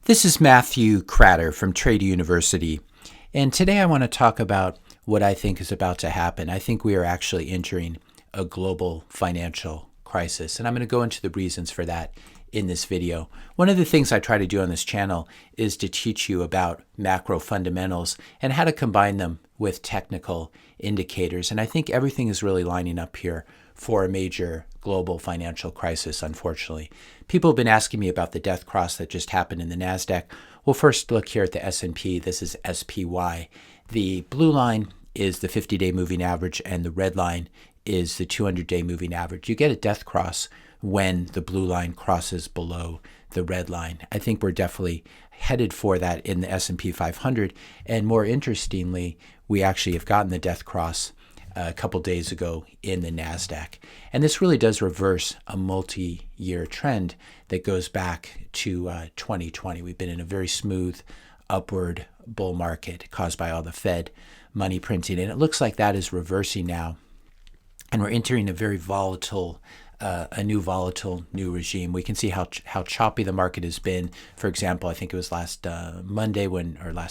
This is Matthew Cratter from Trade University, and today I want to talk about what I think is about to happen. I think we are actually entering a global financial crisis, and I'm going to go into the reasons for that in this video. One of the things I try to do on this channel is to teach you about macro fundamentals and how to combine them with technical indicators, and I think everything is really lining up here for a major global financial crisis, unfortunately. People have been asking me about the death cross that just happened in the NASDAQ. We'll first look here at the S&P. This is SPY. The blue line is the 50-day moving average, and the red line is the 200-day moving average. You get a death cross when the blue line crosses below the red line. I think we're definitely headed for that in the S&P 500. And more interestingly, we actually have gotten the death cross a couple days ago in the NASDAQ. And this really does reverse a multi-year trend that goes back to 2020. We've been in a very smooth upward bull market caused by all the Fed money printing. And it looks like that is reversing now. And we're entering a very volatile new regime. We can see how choppy the market has been. For example, I think it was last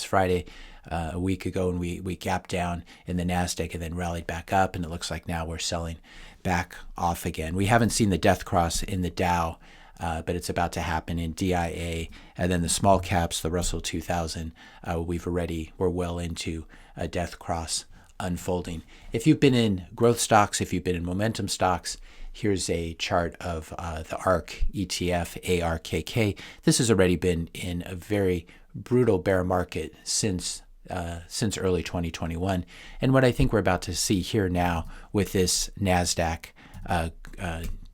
Friday, a week ago, when we gapped down in the NASDAQ and then rallied back up, and it looks like now we're selling back off again. We haven't seen the death cross in the Dow, but it's about to happen in DIA, and then the small caps, the Russell 2000. We're well into a death cross unfolding. If you've been in growth stocks, if you've been in momentum stocks, here's a chart of the ARK ETF, ARKK. This has already been in a very brutal bear market since early 2021. And what I think we're about to see here now with this NASDAQ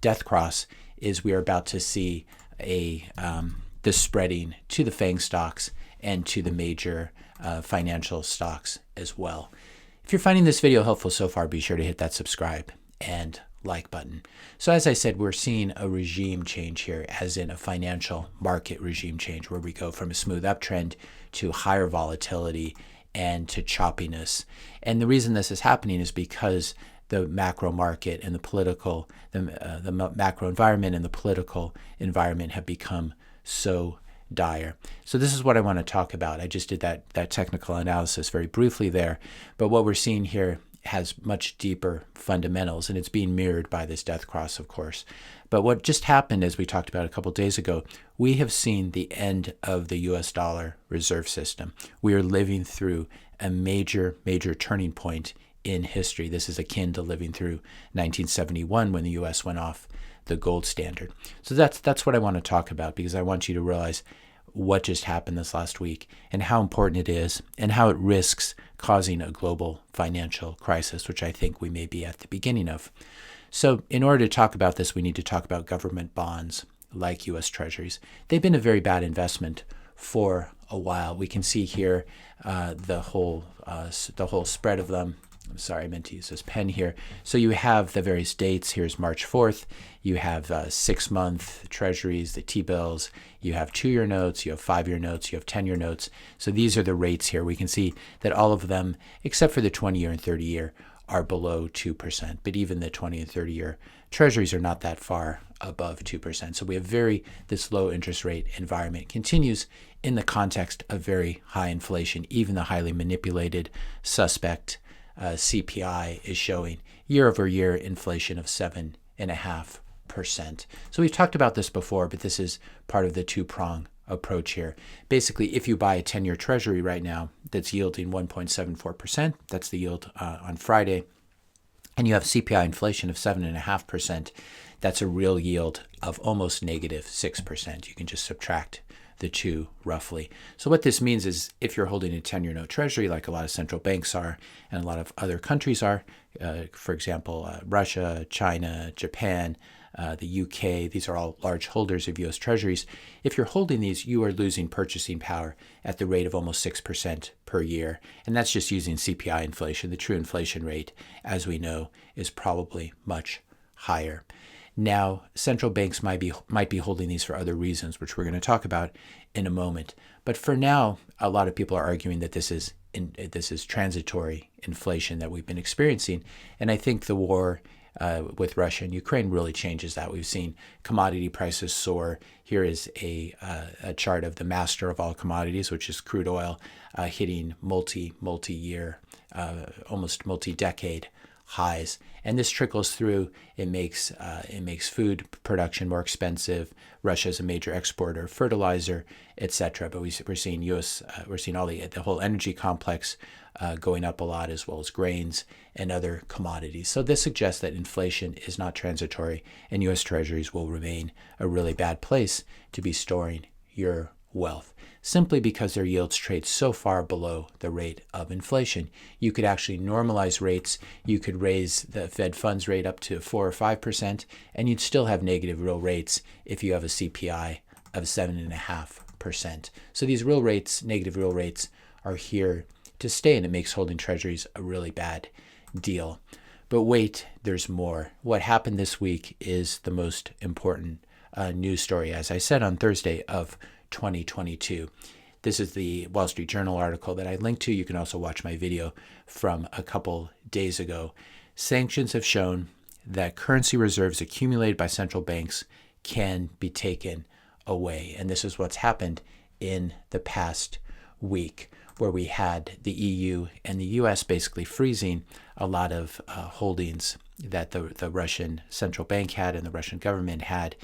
death cross is we are about to see the spreading to the FANG stocks and to the major financial stocks as well. If you're finding this video helpful so far, be sure to hit that subscribe and like button. So as I said, we're seeing a regime change here, as in a financial market regime change, where we go from a smooth uptrend to higher volatility and to choppiness. And the reason this is happening is because the macro market and the macro environment and the political environment have become so dire. So this is what I want to talk about. I just did that technical analysis very briefly there, but what we're seeing here has much deeper fundamentals, and it's being mirrored by this death cross, of course. But what just happened, as we talked about a couple days ago, we have seen the end of the US dollar reserve system. We are living through a major turning point in history. This is akin to living through 1971, when the US went off the gold standard. So that's what I want to talk about, because I want you to realize what just happened this last week and how important it is and how it risks causing a global financial crisis, which I think we may be at the beginning of. So in order to talk about this, we need to talk about government bonds like US Treasuries. They've been a very bad investment for a while. We can see here the whole spread of them. I'm sorry, I meant to use this pen here. So you have the various dates. Here's March 4th. You have 6-month treasuries, the T-bills. You have 2-year notes. You have 5-year notes. You have 10-year notes. So these are the rates here. We can see that all of them, except for the 20-year and 30-year, are below 2%. But even the 20 and 30-year treasuries are not that far above 2%. So we have this low interest rate environment continues in the context of very high inflation. Even the highly manipulated suspect CPI is showing year-over-year inflation of 7.5%. So we've talked about this before, but this is part of the two-prong approach here. Basically, if you buy a 10-year treasury right now that's yielding 1.74%, that's the yield on Friday, and you have CPI inflation of 7.5%, that's a real yield of almost negative 6%. You can just subtract the two roughly. So what this means is, if you're holding a 10-year note treasury, like a lot of central banks are and a lot of other countries are, for example, Russia, China, Japan, the UK, these are all large holders of US Treasuries. If you're holding these, you are losing purchasing power at the rate of almost 6% per year. And that's just using CPI inflation. The true inflation rate, as we know, is probably much higher. Now, central banks might be holding these for other reasons, which we're going to talk about in a moment. But for now, a lot of people are arguing that this is transitory inflation that we've been experiencing. And I think the war with Russia and Ukraine really changes that. We've seen commodity prices soar. Here is a chart of the master of all commodities, which is crude oil, hitting multi-year, almost multi-decade highs, and this trickles through. It makes food production more expensive. Russia is a major exporter of fertilizer, etc. But we're seeing we're seeing all the whole energy complex going up a lot, as well as grains and other commodities. So this suggests that inflation is not transitory, and U.S. Treasuries will remain a really bad place to be storing your wealth, simply because their yields trade so far below the rate of inflation. You could actually normalize rates. You could raise the Fed funds rate up to 4 or 5%, and you'd still have negative real rates if you have a CPI of 7.5%. So these real rates, negative real rates, are here to stay, and it makes holding treasuries a really bad deal. But wait, there's more. What happened this week is the most important news story, as I said, on Thursday of 2022. This is the Wall Street Journal article that I linked to. You can also watch my video from a couple days ago. Sanctions have shown that currency reserves accumulated by central banks can be taken away. And this is what's happened in the past week, where we had the EU and the US basically freezing a lot of holdings that the Russian central bank had and the Russian government had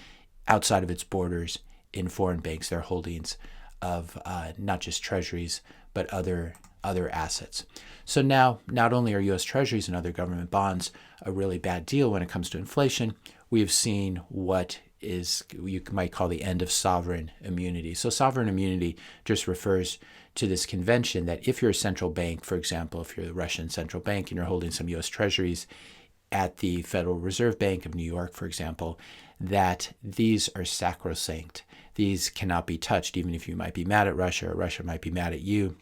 outside of its borders in foreign banks. Their holdings of not just treasuries, but other assets. So now, not only are U.S. Treasuries and other government bonds a really bad deal when it comes to inflation, we have seen what is, you might call, the end of sovereign immunity. So sovereign immunity just refers to this convention that if you're a central bank, for example, if you're the Russian central bank and you're holding some U.S. Treasuries at the Federal Reserve Bank of New York, for example, that these are sacrosanct. These cannot be touched, even if you might be mad at Russia or Russia might be mad at you.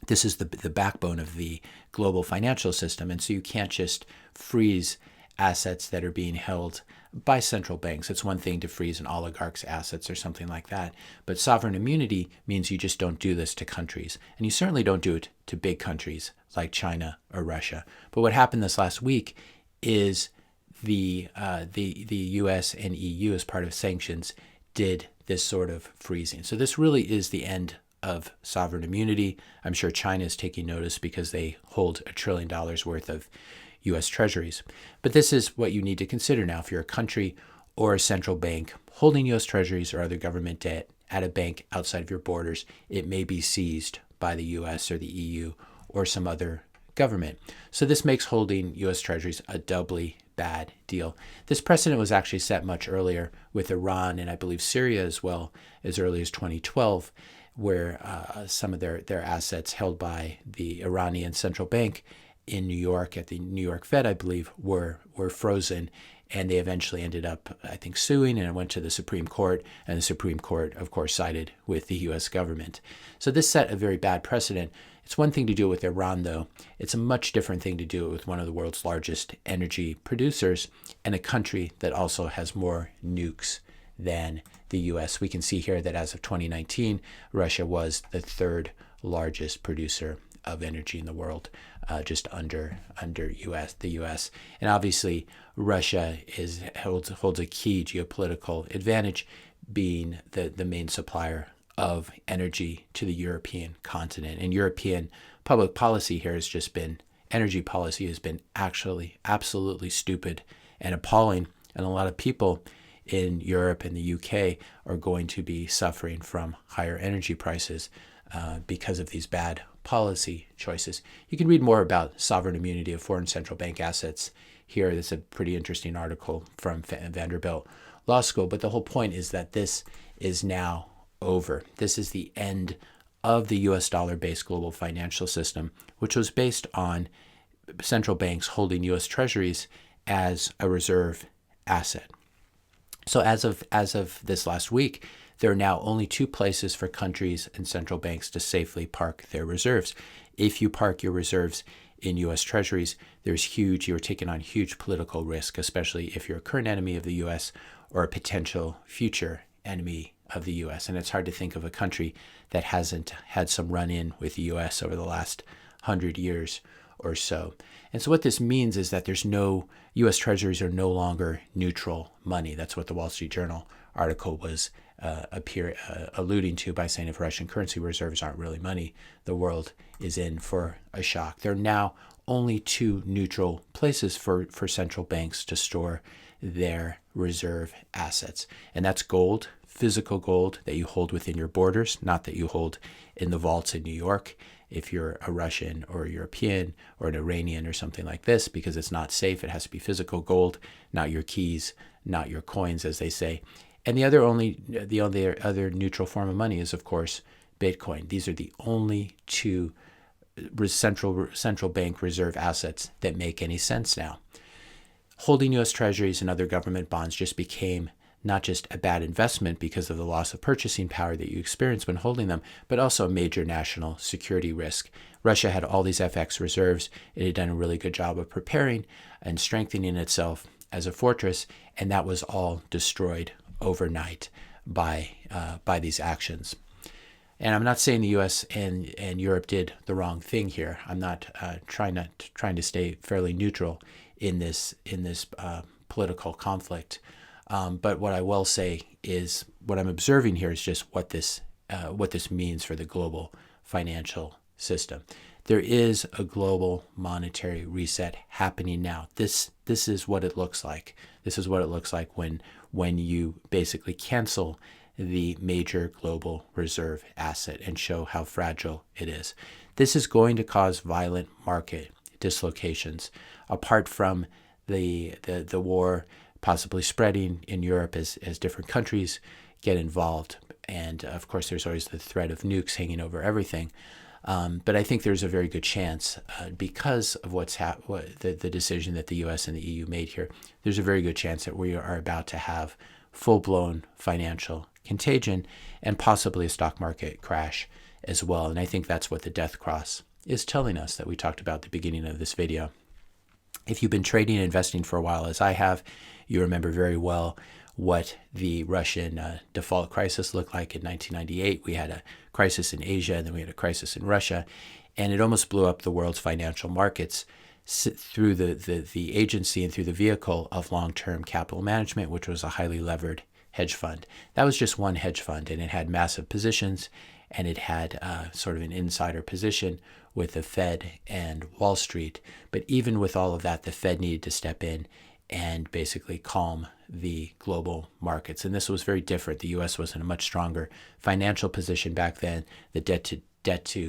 This is the backbone of the global financial system, and so you can't just freeze assets that are being held by central banks. It's one thing to freeze an oligarch's assets or something like that, but sovereign immunity means you just don't do this to countries, and you certainly don't do it to big countries like China or Russia. But what happened this last week is the U.S. and EU, as part of sanctions, did this sort of freezing. So this really is the end of sovereign immunity. I'm sure China is taking notice because they hold $1 trillion worth of U.S. Treasuries. But this is what you need to consider now. If you're a country or a central bank holding U.S. Treasuries or other government debt at a bank outside of your borders, it may be seized by the U.S. or the EU or some other government. So this makes holding U.S. Treasuries a doubly bad deal. This precedent was actually set much earlier with Iran and I believe Syria as well, as early as 2012, where some of their assets held by the Iranian central bank in New York at the New York Fed, I believe, were frozen, and they eventually ended up, I think, suing, and it went to the Supreme Court, and the Supreme Court, of course, sided with the U.S. government. So this set a very bad precedent. It's one thing to do it with Iran, though. It's a much different thing to do it with one of the world's largest energy producers and a country that also has more nukes than the U.S. We can see here that as of 2019, Russia was the third largest producer of energy in the world, just under the U.S. And obviously, Russia holds a key geopolitical advantage, being the main supplier of energy to the European continent. And European public policy here has just been, energy policy has been actually absolutely stupid and appalling. And a lot of people in Europe and the UK are going to be suffering from higher energy prices because of these bad policy choices. You can read more about sovereign immunity of foreign central bank assets here. This is a pretty interesting article from Vanderbilt Law School. But the whole point is that this is now over. This is the end of the US dollar-based global financial system, which was based on central banks holding US Treasuries as a reserve asset. So as of this last week, there are now only two places for countries and central banks to safely park their reserves. If you park your reserves in U.S. Treasuries, you're taking on huge political risk, especially if you're a current enemy of the U.S. or a potential future enemy of the U.S. And it's hard to think of a country that hasn't had some run-in with the U.S. over the last 100 years or so. And so what this means is that there's no US Treasuries are no longer neutral money. That's what the Wall Street Journal article was alluding to by saying if Russian currency reserves aren't really money, the world is in for a shock. There are now only two neutral places for central banks to store their reserve assets, and that's gold, physical gold that you hold within your borders, not that you hold in the vaults in New York if you're a Russian or a European or an Iranian or something like this, because it's not safe. It has to be physical gold, not your keys, not your coins, as they say. And the only other neutral form of money is, of course, Bitcoin. These are the only two central bank reserve assets that make any sense now. Holding U.S. Treasuries and other government bonds just became not just a bad investment because of the loss of purchasing power that you experience when holding them, but also a major national security risk. Russia had all these FX reserves. It had done a really good job of preparing and strengthening itself as a fortress, and that was all destroyed overnight by these actions. And I'm not saying the U.S. and Europe did the wrong thing here. I'm not trying to stay fairly neutral in this political conflict. But what I will say is what I'm observing here is just what this means for the global financial system. There is a global monetary reset happening now. This is what it looks like. This is what it looks like when you basically cancel the major global reserve asset and show how fragile it is. This is going to cause violent market dislocations, apart from the war possibly spreading in Europe as different countries get involved. And of course, there's always the threat of nukes hanging over everything. But I think there's a very good chance, because of the decision that the U.S. and the EU made here, there's a very good chance that we are about to have full-blown financial contagion and possibly a stock market crash as well. And I think that's what the death cross is telling us that we talked about at the beginning of this video. If you've been trading and investing for a while, as I have, you remember very well what the Russian default crisis looked like in 1998. We had a crisis in Asia, and then we had a crisis in Russia, and it almost blew up the world's financial markets through the agency and through the vehicle of long-term capital management, which was a highly levered hedge fund. That was just one hedge fund, and it had massive positions, and it had sort of an insider position with the Fed and Wall Street. But even with all of that, the Fed needed to step in and basically calm the global markets. And this was very different. The U.S. was in a much stronger financial position back then. The debt to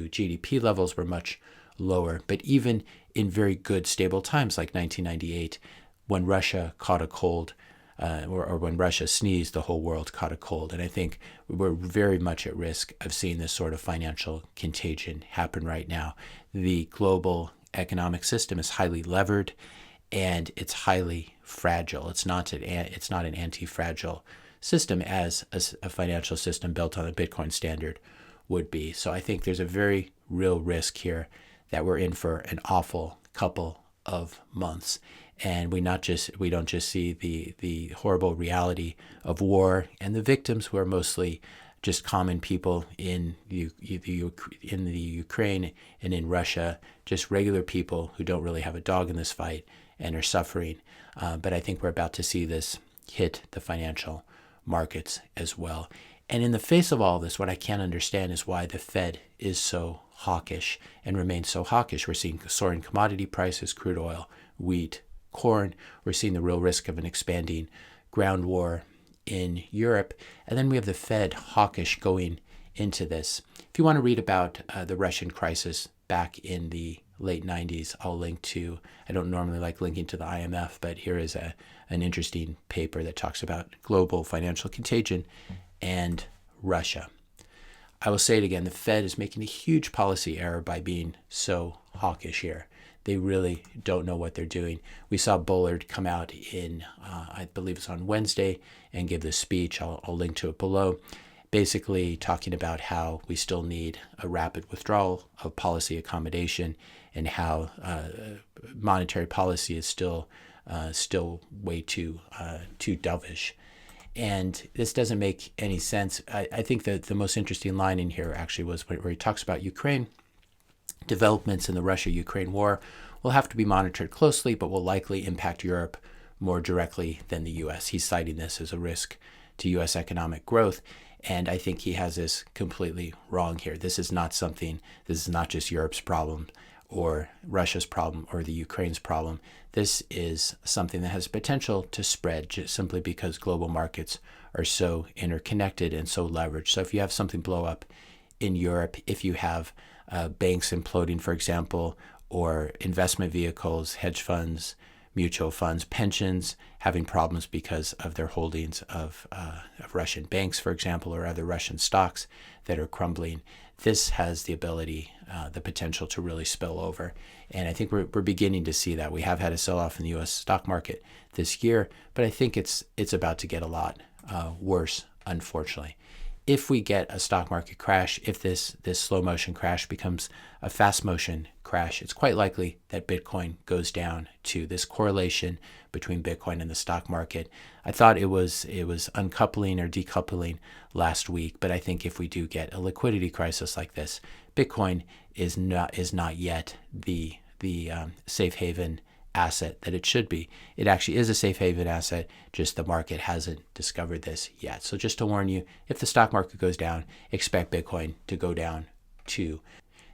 GDP levels were much lower. But even in very good, stable times like 1998, when Russia caught a cold, or when Russia sneezed, the whole world caught a cold. And I think we're very much at risk of seeing this sort of financial contagion happen right now. The global economic system is highly levered, and it's highly fragile. It's not an anti-fragile system as a financial system built on a Bitcoin standard would be. So I think there's a very real risk here that we're in for an awful couple of months. And we don't just see the horrible reality of war and the victims, who are mostly just common people in the Ukraine and in Russia, just regular people who don't really have a dog in this fight and are suffering. But I think we're about to see this hit the financial markets as well. And in the face of all this, what I can't understand is why the Fed is so hawkish and remains so hawkish. We're seeing soaring commodity prices, crude oil, wheat, corn. We're seeing the real risk of an expanding ground war in Europe. And then we have the Fed hawkish going into this. If you want to read about the Russian crisis back in the late 90s, I'll link to, I don't normally like linking to the IMF, but here is an interesting paper that talks about global financial contagion and Russia. I will say it again, the Fed is making a huge policy error by being so hawkish here. They really don't know what they're doing. We saw Bullard come out in, I believe it's on Wednesday, and give this speech. I'll link to it below, basically talking about how we still need a rapid withdrawal of policy accommodation, and how monetary policy is still way too dovish. And this doesn't make any sense. I think that the most interesting line in here actually was where he talks about Ukraine, Developments in the Russia-Ukraine war will have to be monitored closely, but will likely impact Europe more directly than the U.S. He's citing this as a risk to U.S. economic growth, and I think he has this completely wrong here. This is not just Europe's problem or Russia's problem or the Ukraine's problem. This is something that has potential to spread just simply because global markets are so interconnected and so leveraged. So if you have something blow up in Europe, if you have banks imploding, for example, or investment vehicles, hedge funds, mutual funds, pensions having problems because of their holdings of Russian banks, for example, or other Russian stocks that are crumbling, this has the ability, the potential to really spill over. And I think we're beginning to see that. We have had a sell-off in the U.S. stock market this year, but I think it's about to get a lot worse, unfortunately. If we get a stock market crash, if this slow motion crash becomes a fast motion crash, it's quite likely that Bitcoin goes down too. This correlation between Bitcoin and the stock market, I thought it was uncoupling or decoupling last week, but I think if we do get a liquidity crisis like this, Bitcoin is not yet the safe haven asset that it should be. It actually is a safe haven asset, just the market hasn't discovered this yet. So just to warn you, if the stock market goes down, expect Bitcoin to go down too.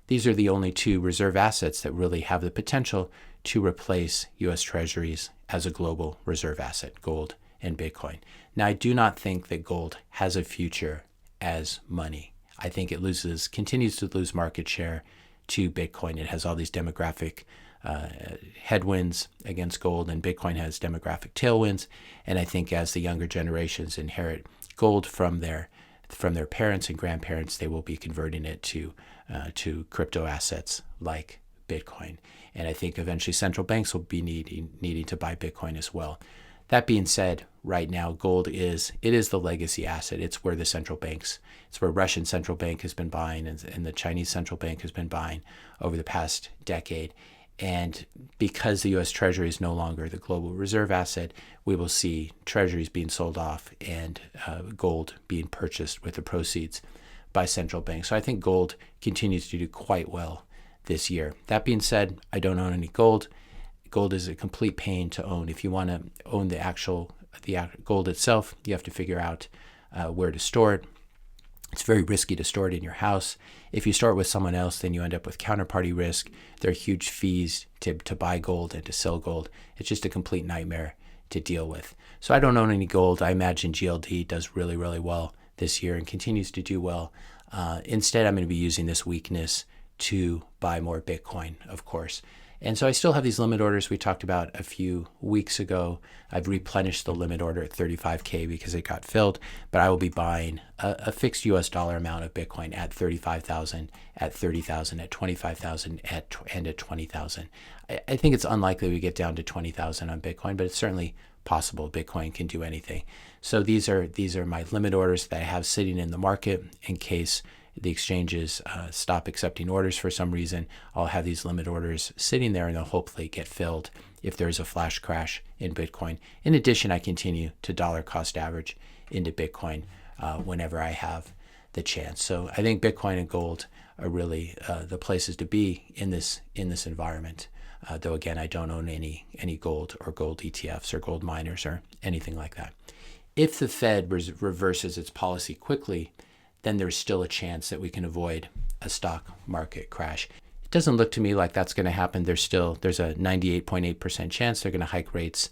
These are the only two reserve assets that really have the potential to replace US Treasuries as a global reserve asset, gold and Bitcoin. Now, I do not think that gold has a future as money. I think it continues to lose market share to Bitcoin. It has all these demographic headwinds against gold, and Bitcoin has demographic tailwinds. And I think as the younger generations inherit gold from their parents and grandparents, they will be converting it to crypto assets like Bitcoin. And I think eventually central banks will be needing to buy Bitcoin as well. That being said, right now gold is the legacy asset. It's where it's where Russian central bank has been buying, and the Chinese central bank has been buying over the past decade. And because the U.S. Treasury is no longer the global reserve asset, we will see treasuries being sold off and gold being purchased with the proceeds by central banks. So I think gold continues to do quite well this year. That being said, I don't own any gold. Gold is a complete pain to own. If you want to own the gold itself, you have to figure out where to store it. It's very risky to store it in your house. If you store it with someone else, then you end up with counterparty risk. There are huge fees to buy gold and to sell gold. It's just a complete nightmare to deal with. So I don't own any gold. I imagine GLD does really, really well this year and continues to do well. Instead, I'm going to be using this weakness to buy more Bitcoin, of course. And so I still have these limit orders we talked about a few weeks ago. I've replenished the limit order at 35K because it got filled, but I will be buying a fixed US dollar amount of Bitcoin at 35,000, at 30,000, at 25,000, and at 20,000. I think it's unlikely we get down to 20,000 on Bitcoin, but it's certainly possible. Bitcoin can do anything. So these are my limit orders that I have sitting in the market in case the exchanges stop accepting orders for some reason. I'll have these limit orders sitting there and they'll hopefully get filled if there's a flash crash in Bitcoin. In addition, I continue to dollar cost average into Bitcoin whenever I have the chance. So I think Bitcoin and gold are really the places to be in this environment. Though again, I don't own any gold or gold ETFs or gold miners or anything like that. If the Fed reverses its policy quickly, then there's still a chance that we can avoid a stock market crash. It doesn't look to me like that's going to happen. There's a 98.8% chance they're going to hike rates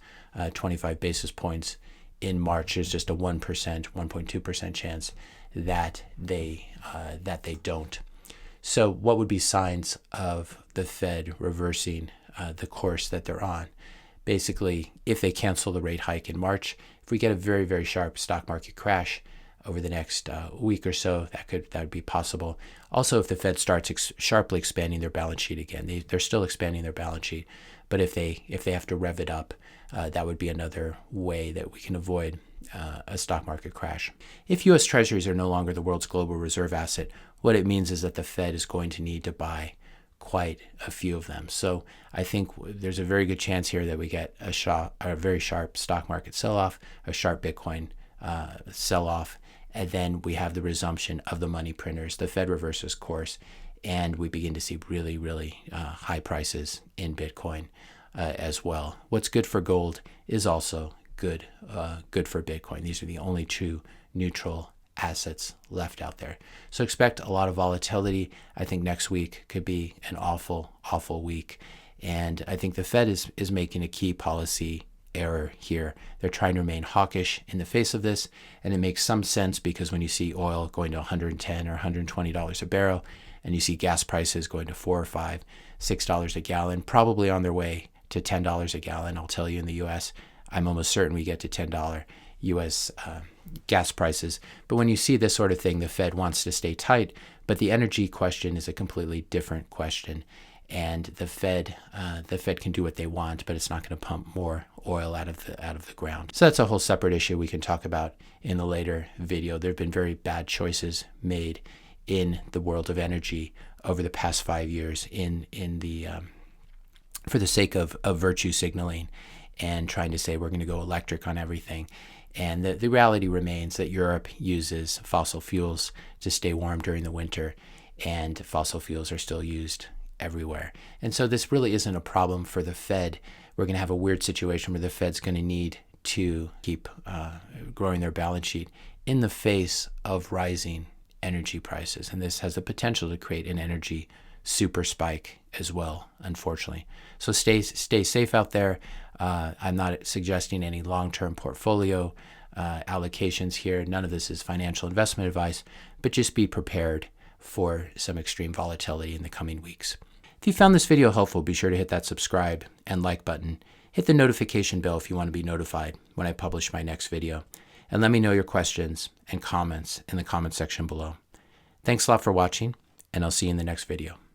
25 basis points in March. There's just a 1.2% chance that they don't. So what would be signs of the Fed reversing the course that they're on? Basically, if they cancel the rate hike in March, if we get a very, very sharp stock market crash over the next week or so, that would be possible. Also, if the Fed starts sharply expanding their balance sheet again, they're still expanding their balance sheet, but if they have to rev it up, that would be another way that we can avoid a stock market crash. If U.S. Treasuries are no longer the world's global reserve asset, what it means is that the Fed is going to need to buy quite a few of them. So I think there's a very good chance here that we get a very sharp stock market sell-off, a sharp Bitcoin sell-off, And then we have the resumption of the money printers. The Fed reverses course, and we begin to see really, really high prices in Bitcoin as well. What's good for gold is also good for Bitcoin. These are the only two neutral assets left out there. So expect a lot of volatility. I think next week could be an awful, awful week. And I think the Fed is making a key policy error here. They're trying to remain hawkish in the face of this, and it makes some sense because when you see oil going to $110 or $120 a barrel, and you see gas prices going to $4 or $5, $6 a gallon, probably on their way to $10 a gallon. I'll tell you, in the U.S., I'm almost certain we get to $10 U.S. Gas prices. But when you see this sort of thing, the Fed wants to stay tight, but the energy question is a completely different question. And the Fed can do what they want, but it's not going to pump more oil out of the ground. So that's a whole separate issue we can talk about in the later video. There have been very bad choices made in the world of energy over the past 5 years for the sake of virtue signaling and trying to say we're going to go electric on everything. And the reality remains that Europe uses fossil fuels to stay warm during the winter, and fossil fuels are still used everywhere. And so this really isn't a problem for the Fed. We're going to have a weird situation where the Fed's going to need to keep growing their balance sheet in the face of rising energy prices. And this has the potential to create an energy super spike as well, unfortunately. So stay safe out there. I'm not suggesting any long-term portfolio allocations here. None of this is financial investment advice, but just be prepared for some extreme volatility in the coming weeks. If you found this video helpful, be sure to hit that subscribe and like button. Hit the notification bell if you want to be notified when I publish my next video. And let me know your questions and comments in the comment section below. Thanks a lot for watching, and I'll see you in the next video.